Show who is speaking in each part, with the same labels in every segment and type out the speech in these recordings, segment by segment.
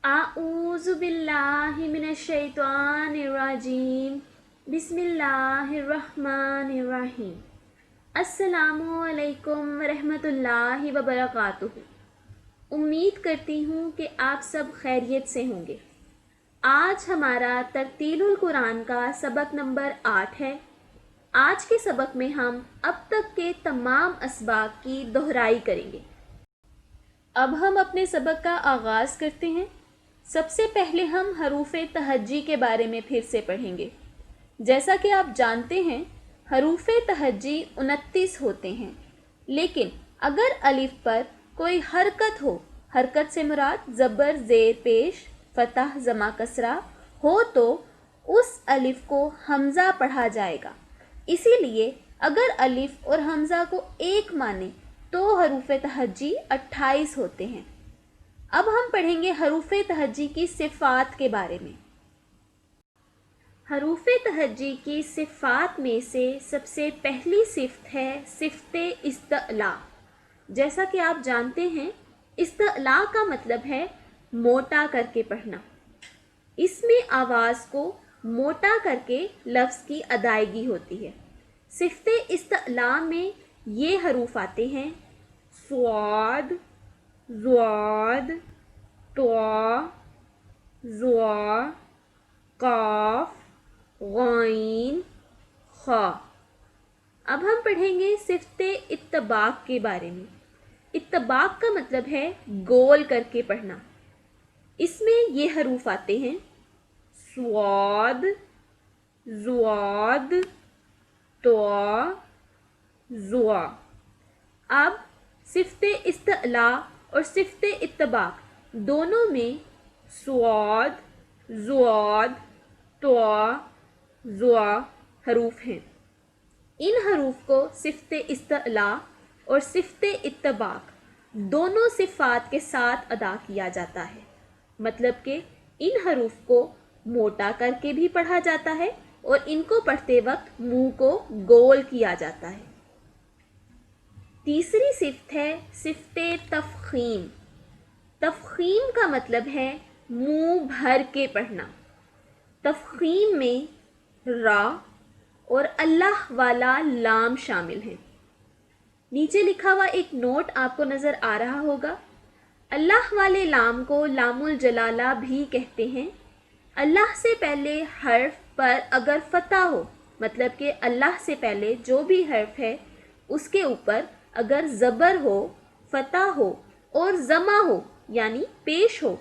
Speaker 1: अऊज़ु बिल्लाहि मिनश शैतानिर रजीम। बिस्मिल्लाहिर्रहमानिर्रहीम। अस्सलामु अलैकुम रहमतुल्लाहि व बरकातुहू। उम्मीद करती हूँ कि आप सब खैरियत से होंगे। आज हमारा तरतीलुल कुरान का सबक नंबर 8 है। आज के सबक में हम अब तक के तमाम असबाक की दोहराई करेंगे। अब हम अपने सबक का आगाज़ करते हैं। सबसे पहले हम हरूफ तहज्जी के बारे में फिर से पढ़ेंगे। जैसा कि आप जानते हैं, हरूफ तहज्जी 29 होते हैं, लेकिन अगर अलिफ पर कोई हरकत हो, हरकत से मुराद ज़बर ज़ेर पेश फतह जमा कसरा हो, तो उस अलिफ को हमज़ा पढ़ा जाएगा। इसीलिए अगर अलिफ और हमज़ा को एक माने तो हरूफ तहज्जी 28 होते हैं। अब हम पढ़ेंगे हरूफ तहज्जी की सिफ़ात के बारे में। हरूफ तहज्जी की सिफ़ात में से सबसे पहली सिफ़त है सिफ़त इस्तअला। जैसा कि आप जानते हैं, इस्तअला का मतलब है मोटा करके पढ़ना। इसमें आवाज़ को मोटा करके लफ्ज़ की अदायगी होती है। सिफ़त इस्तअला में ये हरूफ आते हैं स्वाद, ज़्वाद, त्वा, ज़ुआ, काफ, गैन, खा। अब हम पढ़ेंगे सिफ़त इत्तबाक के बारे में। इत्तबाक का मतलब है गोल करके पढ़ना। इसमें ये हरूफ आते हैं स्वाद, ज़्वाद, त्वा, ज़ुआ। अब सिफ़त इस्तअला और सिफ़त इत्तबाक दोनों में स्वाद, ज़्वाद, त्वा, ज़ुआ हरूफ हैं। इन हरूफ को सिफ़त इस्तअला और सिफ़त इत्तबाक दोनों सिफ़ात के साथ अदा किया जाता है। मतलब कि इन हरूफ को मोटा करके भी पढ़ा जाता है और इनको पढ़ते वक्त मुंह को गोल किया जाता है। तीसरी सिफ़त है सिफ़त तफ़ख़ीम। तफ़ख़ीम का मतलब है मुंह भर के पढ़ना। तफ़ख़ीम में रा और अल्लाह वाला लाम शामिल है। नीचे लिखा हुआ एक नोट आपको नज़र आ रहा होगा। अल्लाह वाले लाम को लामुल जलाला भी कहते हैं। अल्लाह से पहले हर्फ पर अगर फ़तह हो, मतलब कि अल्लाह से पहले जो भी हर्फ है उसके ऊपर अगर ज़बर हो, फ़तह हो और ज़मा हो यानी पेश हो,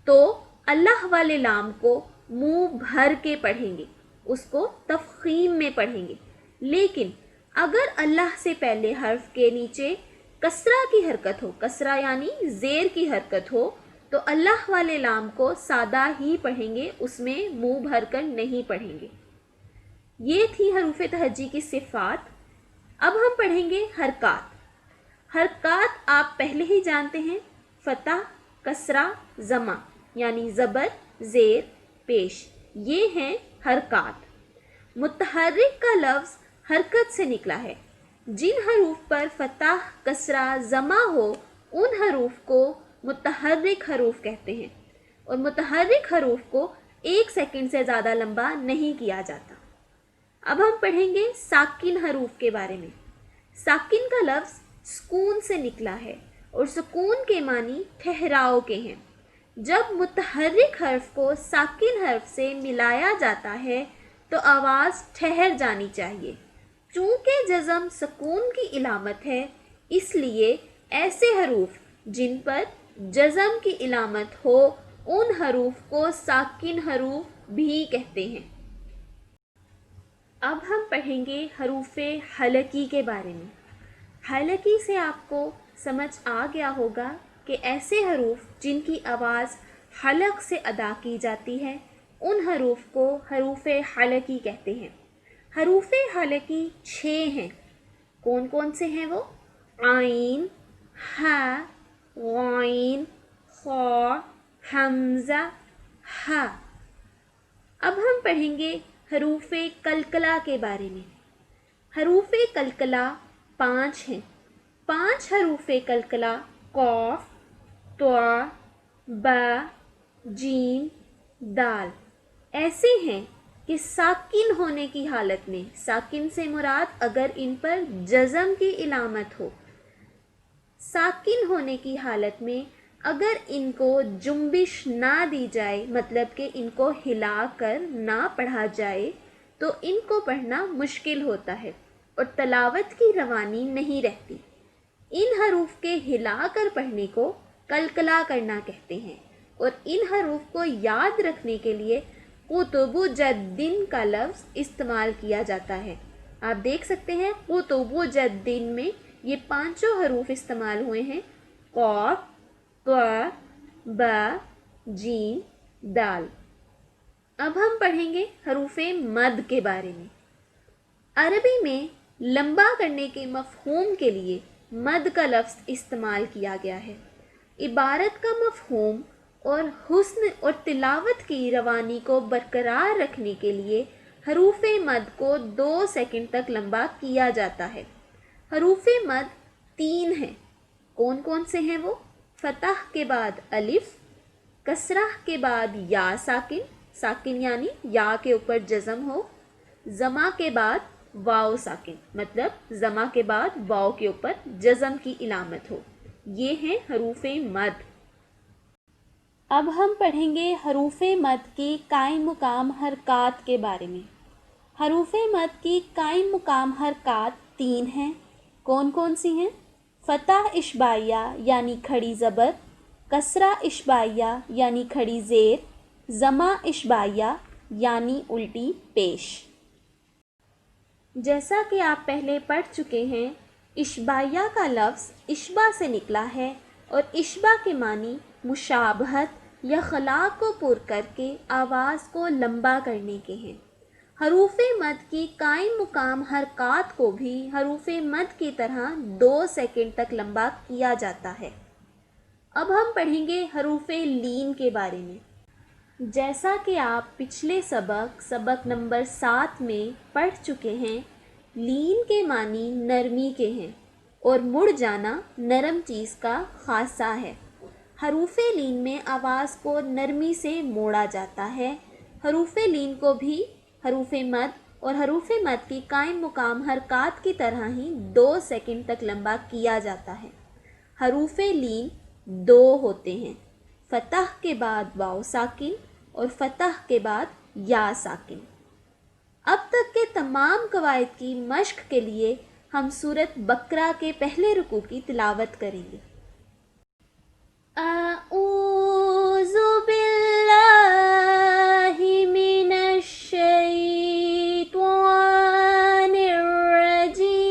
Speaker 1: तो अल्लाह वाले लाम को मुंह भर के पढ़ेंगे, उसको तफ़ख़ीम में पढ़ेंगे। लेकिन अगर अल्लाह से पहले हर्फ के नीचे कसरा की हरकत हो, कसरा यानी ज़ेर की हरकत हो, तो अल्लाह वाले लाम को सादा ही पढ़ेंगे, उसमें मुंह भर कर नहीं पढ़ेंगे। ये थी हरूफ तहज्जी की सिफ़ात। अब हम पढ़ेंगे हरकात। हरकात आप पहले ही जानते हैं, फ़तह, कसरा, ज़मा यानी ज़बर ज़ेर पेश, ये हैं हरकात। मुतहर्रिक का लफ्ज़ हरकत से निकला है। जिन हरूफ पर फ़तह, कसरा, ज़मा हो, उन हरूफ को मुतहर्रिक हरूफ कहते हैं और मुतहर्रिक हरूफ को 1 सेकंड से ज़्यादा लंबा नहीं किया जाता। अब हम पढ़ेंगे साकिन हरूफ के बारे में। साकिन का लफ्ज़ सुकून से निकला है और सुकून के मानी ठहराव के हैं। जब मुतहर्रिक हर्फ को साकिन हर्फ से मिलाया जाता है तो आवाज़ ठहर जानी चाहिए। चूँकि जज़म सुकून की इलामत है, इसलिए ऐसे हरूफ जिन पर जज़म की इलामत हो, उन हरूफ को साकिन हरूफ भी कहते हैं। अब हम पढ़ेंगे हरूफ हलकी के बारे में। हलकी से आपको समझ आ गया होगा कि ऐसे हरूफ जिनकी आवाज़ हलक से अदा की जाती है, उन हरूफ को हरूफ हलकी कहते हैं। हरूफ हलकी 6 हैं। कौन कौन से हैं वो? आइन, हा, गैन, खा, हमज़ा, हा। अब हम पढ़ेंगे हरूफ कलकला के बारे में। हरूफ कलकला 5 हैं। 5 हरूफ कलकला कौफ, त्वा, बा, جیم، دال ایسے ہیں کہ ساکن ہونے کی حالت میں، ساکن سے مراد اگر ان پر جزم کی علامت ہو، ساکن ہونے کی حالت میں اگر ان کو جنبش نہ دی جائے، مطلب کہ ان کو ہلا کر نہ پڑھا جائے تو ان کو پڑھنا مشکل ہوتا ہے اور تلاوت کی روانی نہیں رہتی۔ ان حروف کے ہلا کر پڑھنے کو قلقلہ کرنا کہتے ہیں، اور ان حروف کو یاد رکھنے کے لیے قطب جدن کا لفظ استعمال کیا جاتا ہے۔ آپ دیکھ سکتے ہیں قطب جدن میں یہ پانچوں حروف استعمال ہوئے ہیں: قاف، طا، با، جیم، دال۔ اب ہم پڑھیں گے حروف مد کے بارے میں۔ عربی میں لمبا کرنے کے مفہوم کے لیے مد کا لفظ استعمال کیا گیا ہے۔ عبارت کا مفہوم اور حسن اور تلاوت کی روانی کو برقرار رکھنے کے لیے حروف مد کو 2 سیکنڈ تک لمبا کیا جاتا ہے۔ حروف مد 3 ہیں۔ کون کون سے ہیں وہ؟ فتح کے بعد الف، کسرہ کے بعد یا ساکن، ساکن یعنی یا کے اوپر جزم ہو، زما کے بعد واو ساکن، مطلب زما کے بعد واو کے اوپر جزم کی علامت ہو۔ یہ ہیں حروف مد۔ اب ہم پڑھیں گے حروف مد کی قائم مقام حرکات کے بارے میں۔ حروف مد کی قائم مقام حرکات 3 ہیں۔ کون کون سی ہیں؟ فتح اشباعیہ یعنی کھڑی زبر، کسرہ اشباعیہ یعنی کھڑی زیر، زما اشباعیہ یعنی الٹی پیش۔ جیسا کہ آپ پہلے پڑھ چکے ہیں، اشباعیہ کا لفظ اشبا سے نکلا ہے اور اشبا کے معنی مشابہت یا خلا کو پر کر کے آواز کو لمبا کرنے کے ہیں۔ حروف مد کی قائم مقام حرکات کو بھی حروف مد کی طرح 2 سیکنڈ تک لمبا کیا جاتا ہے۔ اب ہم پڑھیں گے حروف لین کے بارے میں۔ جیسا کہ آپ پچھلے سبق نمبر 7 میں پڑھ چکے ہیں، لین کے معنی نرمی کے ہیں اور مڑ جانا نرم چیز کا خاصہ ہے۔ حروف لین میں آواز کو نرمی سے موڑا جاتا ہے۔ حروف لین کو بھی حروف مد اور حروف مد کی قائم مقام حرکات کی طرح ہی 2 سیکنڈ تک لمبا کیا جاتا ہے۔ حروف لین 2 ہوتے ہیں: فتح کے بعد واو ساکن اور فتح کے بعد یا ساکن۔ اب تک کے تمام قواعد کی مشق کے لیے ہم سورۃ بقرہ کے پہلے رکوع کی تلاوت کریں گے۔ اعوذ باللہ من الشیطان الرجیم،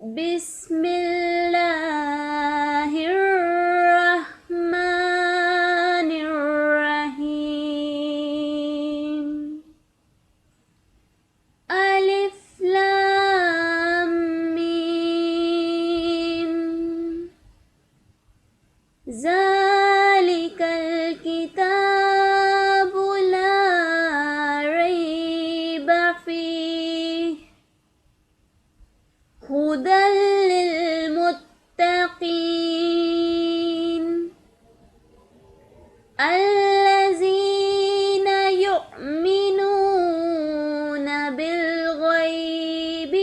Speaker 1: بسم اللہ الرحمن الرحیم، الف لام میم، ذالک الکتاب لا ریب فیہ، ہدی للمتقین، الذین یؤمنون بالغیب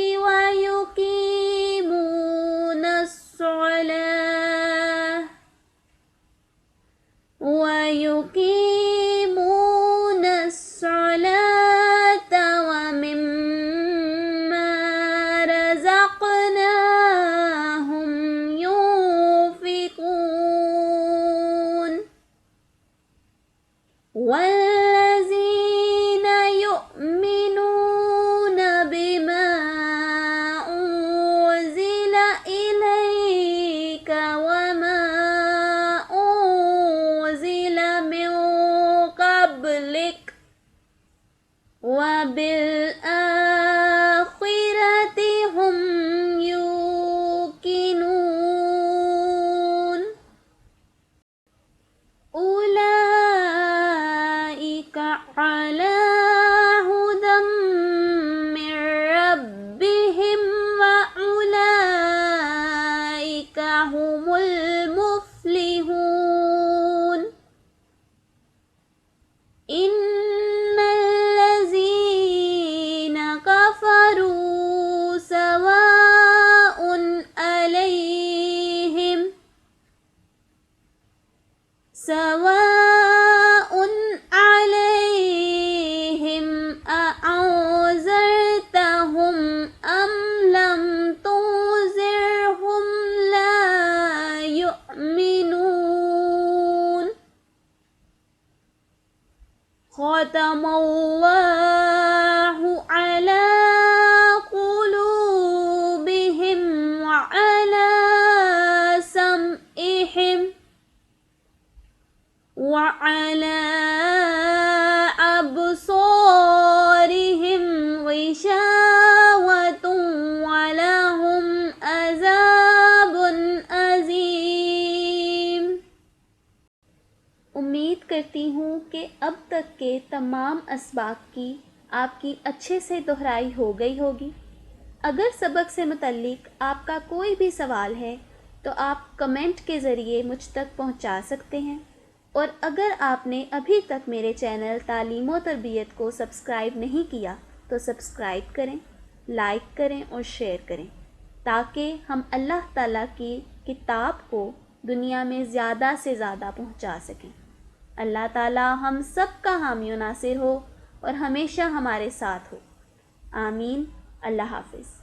Speaker 1: ویقیمون الصلاۃ ختم اللہ علی قلوبہم وعلی سمعہم وعلی ابصارہم غشاوۃ ولہم عذاب عظیم۔ امید کرتی ہوں کہ اب تک کے تمام اسباق کی آپ کی اچھے سے دہرائی ہو گئی ہوگی۔ اگر سبق سے متعلق آپ کا کوئی بھی سوال ہے تو آپ کمنٹ کے ذریعے مجھ تک پہنچا سکتے ہیں، اور اگر آپ نے ابھی تک میرے چینل تعلیم و تربیت کو سبسکرائب نہیں کیا تو سبسکرائب کریں، لائک کریں اور شیئر کریں، تاکہ ہم اللہ تعالیٰ کی کتاب کو دنیا میں زیادہ سے زیادہ پہنچا سکیں۔ اللہ تعالیٰ ہم سب کا حامی و ناصر ہو اور ہمیشہ ہمارے ساتھ ہو، آمین۔ اللہ حافظ۔